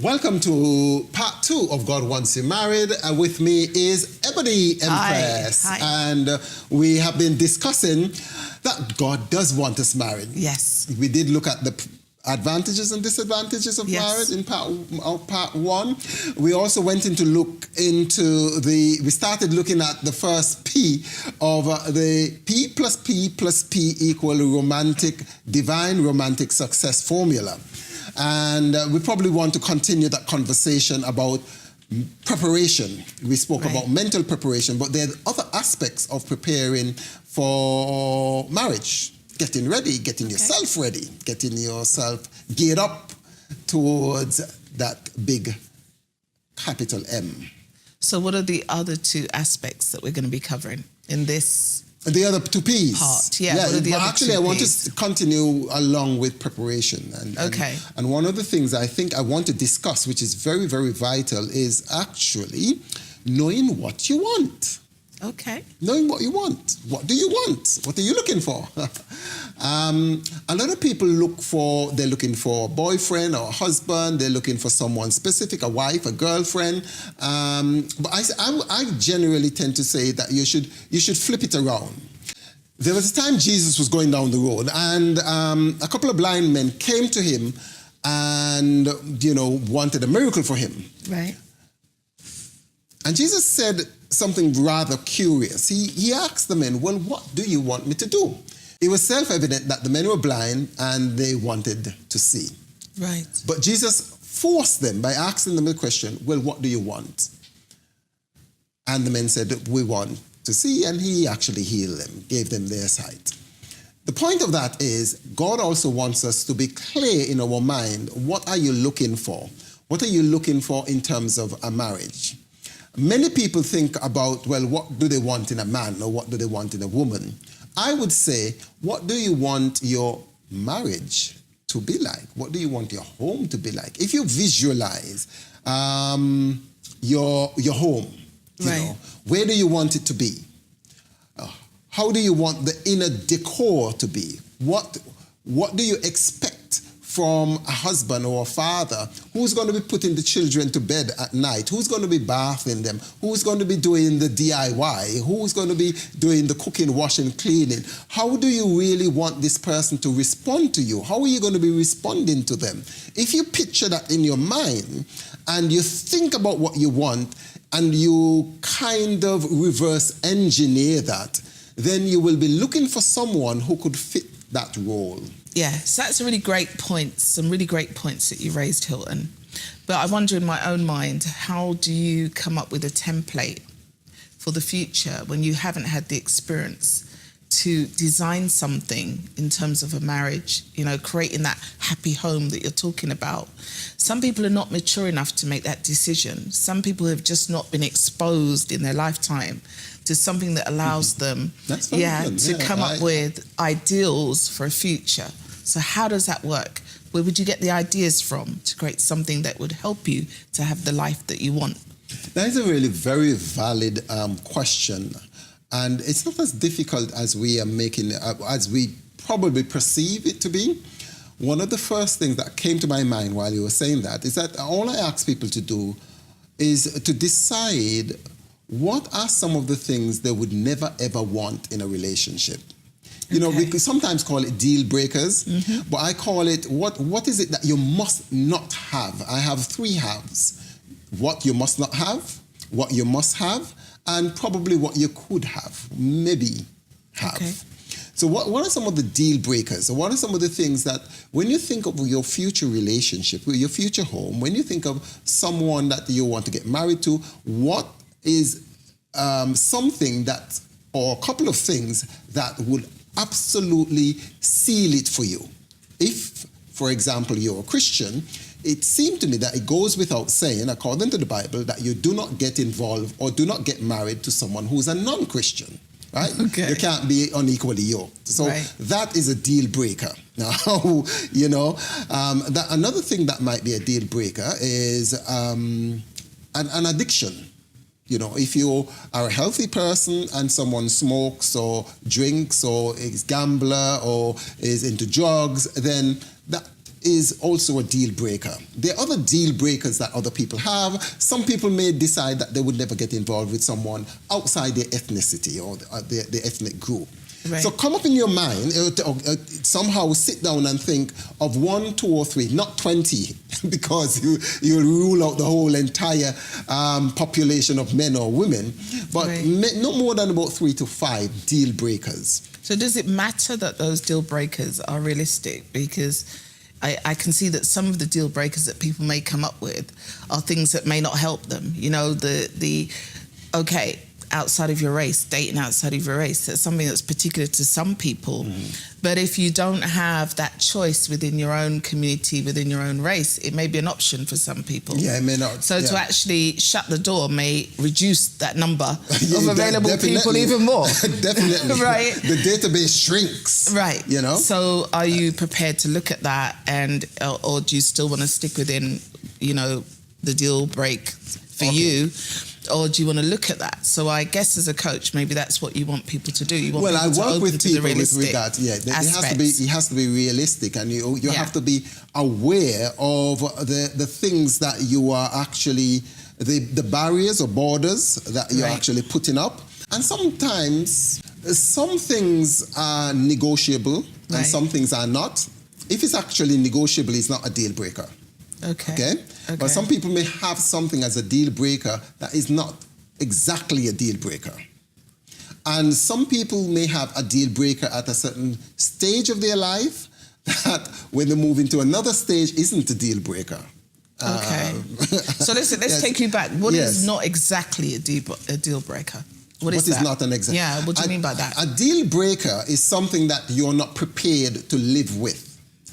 Welcome to part 2 of God Wants You Married. With me is Ebony Empress. Hi. And we have been discussing that God does want us married. Yes. We did look at the advantages and disadvantages of marriage in part 1. We also went into we started looking at the first P of the P plus P plus P equal divine romantic success formula. And we probably want to continue that conversation about preparation. We spoke about mental preparation, but there are other aspects of preparing for marriage. Getting ready, getting yourself ready, getting yourself geared up towards that big capital M. So what are the other two aspects that we're going to be covering in this the other two P's? Part, what are the other actually, two I want Ps? to continue along with preparation. And one of the things I think I want to discuss, which is very, very vital, is actually knowing what you want. Okay. Knowing what you want. What do you want? What are you looking for? A lot of people they're looking for a boyfriend or a husband. They're looking for someone specific, a wife, a girlfriend. But I generally tend to say that you should flip it around. There was a time Jesus was going down the road and a couple of blind men came to him and, wanted a miracle for him. Right. And Jesus said something rather curious. He asked the men, well, what do you want me to do? It was self-evident that the men were blind and they wanted to see. Right. But Jesus forced them by asking them the question, well, what do you want? And the men said, we want to see, and he actually healed them, gave them their sight. The point of that is God also wants us to be clear in our mind. What are you looking for? What are you looking for in terms of a marriage? Many people think about, well, what do they want in a man or what do they want in a woman? I would say, what do you want your marriage to be like? What do you want your home to be like? If you visualize your home, where do you want it to be? How do you want the inner decor to be? What do you expect from a husband or a father? Who's going to be putting the children to bed at night? Who's going to be bathing them? Who's going to be doing the DIY? Who's going to be doing the cooking, washing, cleaning? How do you really want this person to respond to you? How are you going to be responding to them? If you picture that in your mind and you think about what you want and you kind of reverse engineer that, then you will be looking for someone who could fit that role. Yes, that's a really great point. Some really great points that you raised, Hilton. But I wonder in my own mind, how do you come up with a template for the future when you haven't had the experience to design something in terms of a marriage, creating that happy home that you're talking about? Some people are not mature enough to make that decision. Some people have just not been exposed in their lifetime to something that allows them to come up with ideals for a future. So how does that work? Where would you get the ideas from to create something that would help you to have the life that you want? That is a really very valid question. And it's not as difficult as we are making it, as we probably perceive it to be. One of the first things that came to my mind while you were saying that is that all I ask people to do is to decide what are some of the things they would never ever want in a relationship. We could sometimes call it deal breakers, but I call it what is it that you must not have? I have 3 haves. What you must not have, what you must have, and probably what you could have, maybe have. Okay. So what are some of the deal breakers? What are some of the things that when you think of your future relationship, your future home, when you think of someone that you want to get married to, what is something that, or a couple of things that would absolutely seal it for you? If, for example, you're a Christian, it seemed to me that it goes without saying, according to the Bible, that you do not get involved or do not get married to someone who's a non-Christian, right? Okay. You can't be unequally yoked. So that is a deal breaker. Now, another thing that might be a deal breaker is an addiction. If you are a healthy person and someone smokes or drinks or is gambler or is into drugs, then that is also a deal breaker. There are other deal breakers that other people have. Some people may decide that they would never get involved with someone outside their ethnicity or their ethnic group. Right. So come up in your mind, somehow sit down and think of 1, 2, or 3, not 20, because you rule out the whole entire population of men or women, but no more than about 3 to 5 deal breakers. So does it matter that those deal breakers are realistic? Because I can see that some of the deal breakers that people may come up with are things that may not help them. You know, okay, outside of your race, dating outside of your race, that's something that's particular to some people. But if you don't have that choice within your own community, within your own race, it may be an option for some people. Yeah, it may not. So to actually shut the door may reduce that number of available people even more. Definitely. Right. The database shrinks. Right. You know? So are you prepared to look at that, and or do you still want to stick within, you know, the deal break for you? Or do you want to look at that? So I guess as a coach, maybe that's what you want people to do. You want I people work with people with that. Yeah, it has to be realistic, and you have to be aware of the things that you are actually the barriers or borders that you're actually putting up. And sometimes some things are negotiable and some things are not. If it's actually negotiable, it's not a deal breaker. Okay. But some people may have something as a deal breaker that is not exactly a deal breaker. And some people may have a deal breaker at a certain stage of their life that when they move into another stage isn't a deal breaker. Okay. So let's take you back. What is not exactly a deal breaker? What is not an exact? Yeah, what do you mean by that? A deal breaker is something that you're not prepared to live with.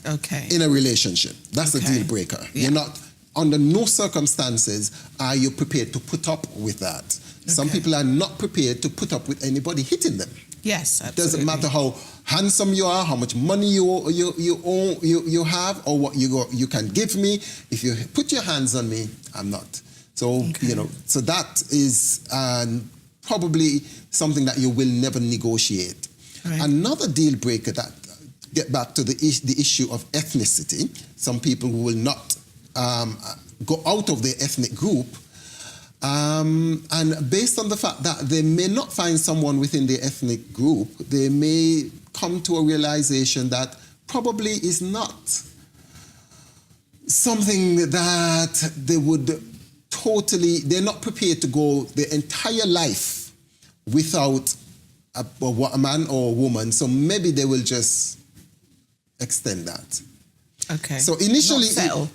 Okay. In a relationship. That's a deal breaker. Yeah. You're not, under no circumstances are you prepared to put up with that. Okay. Some people are not prepared to put up with anybody hitting them. Yes, absolutely. Doesn't matter how handsome you are, how much money you have, or what you can give me. If you put your hands on me, I'm not. So, so that is probably something that you will never negotiate. Right. Another deal breaker that get back to the issue of ethnicity. Some people who will not go out of their ethnic group, and based on the fact that they may not find someone within their ethnic group, they may come to a realization that probably is not something that they would they're not prepared to go their entire life without a man or a woman. So maybe they will just extend that. Okay. So initially... Not settle.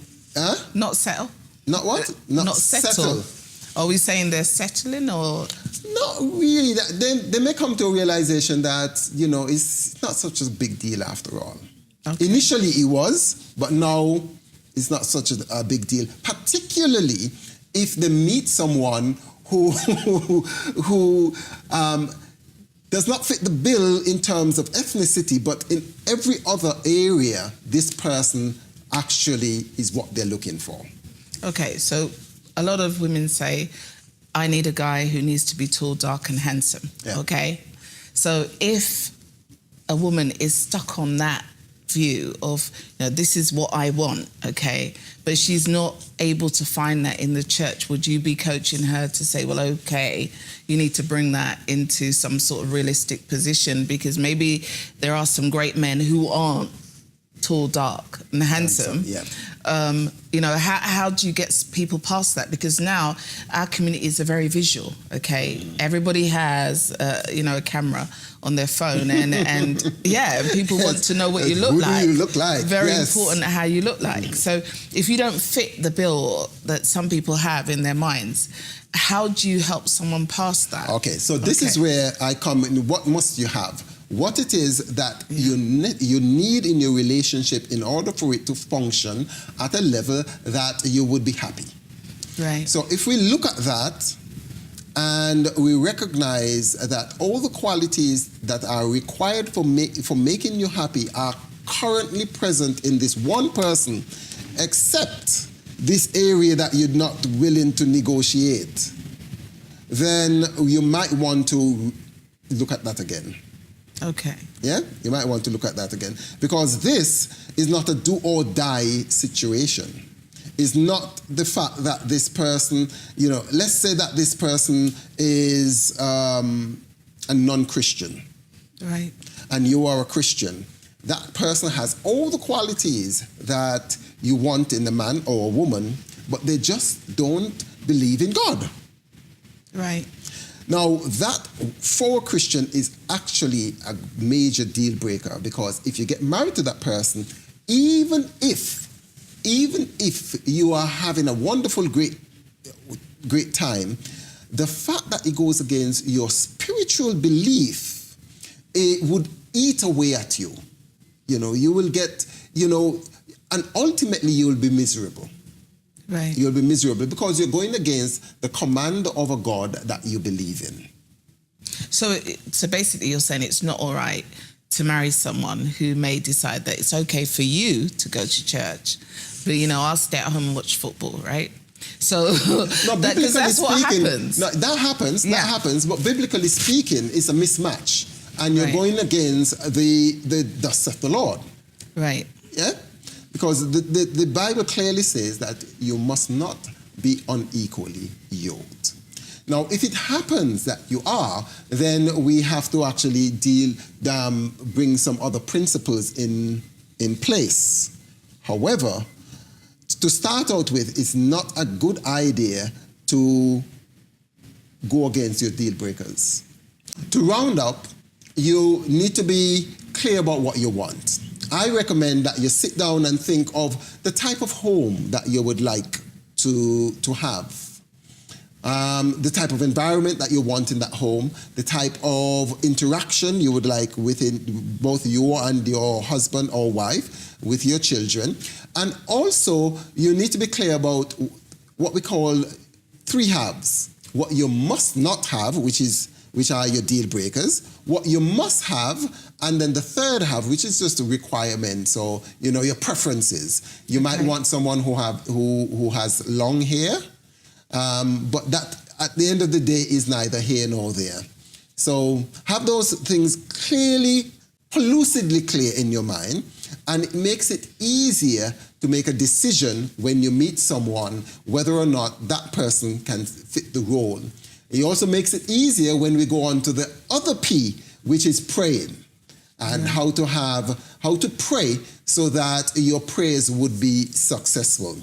Not settle. Not what? Not settle. Are we saying they're settling or...? Not really. They may come to a realization that, it's not such a big deal after all. Okay. Initially it was, but now it's not such a big deal. Particularly if they meet someone who does not fit the bill in terms of ethnicity, but in every other area, this person actually is what they're looking for. Okay, so a lot of women say, I need a guy who needs to be tall, dark, and handsome, okay? So if a woman is stuck on that view of, this is what I want, okay, but she's not able to find that in the church, would you be coaching her to say, well, okay, you need to bring that into some sort of realistic position, because maybe there are some great men who aren't tall, dark, and handsome. How do you get people past that? Because now our communities are very visual, okay? Everybody has, a camera on their phone, and people want to know what you look like. Who do you look like? Very important how you look like. So if you don't fit the bill that some people have in their minds, how do you help someone past that? Okay, so this is where I come in. What must you have? What it is that you need in your relationship in order for it to function at a level that you would be happy. Right. So if we look at that and we recognize that all the qualities that are required for making you happy are currently present in this one person, except this area that you're not willing to negotiate, then you might want to look at that again. Okay. Yeah, you might want to look at that again, because this is not a do or die situation. It's not the fact that this person, let's say that this person is a non-Christian. Right. And you are a Christian. That person has all the qualities that you want in a man or a woman, but they just don't believe in God. Right. Now, that for a Christian is actually a major deal breaker, because if you get married to that person, even if you are having a wonderful, great time, the fact that it goes against your spiritual belief, it would eat away at you. You will get, and ultimately you will be miserable. Right. You'll be miserable because you're going against the command of a God that you believe in. So basically you're saying it's not all right to marry someone who may decide that it's okay for you to go to church, but, I'll stay at home and watch football, right? So because that's what happens. No, that happens, Yeah. that happens, but biblically speaking, it's a mismatch. And you're Right. going against the thus saith the Lord. Right. Yeah? Because the Bible clearly says that you must not be unequally yoked. Now, if it happens that you are, then we have to actually bring some other principles in place. However, to start out with, it's not a good idea to go against your deal breakers. To round up, you need to be clear about what you want. I recommend that you sit down and think of the type of home that you would like to have. The type of environment that you want in that home, the type of interaction you would like within both you and your husband or wife, with your children. And also, you need to be clear about what we call 3 haves. What you must not have, which are your deal breakers, what you must have, and then the 3rd have, which is just a requirement. So, your preferences. You might want someone who has long hair, but that at the end of the day is neither here nor there. So have those things clearly, lucidly clear in your mind, and it makes it easier to make a decision when you meet someone whether or not that person can fit the role. It also makes it easier when we go on to the other P, which is praying, and how to pray so that your prayers would be successful.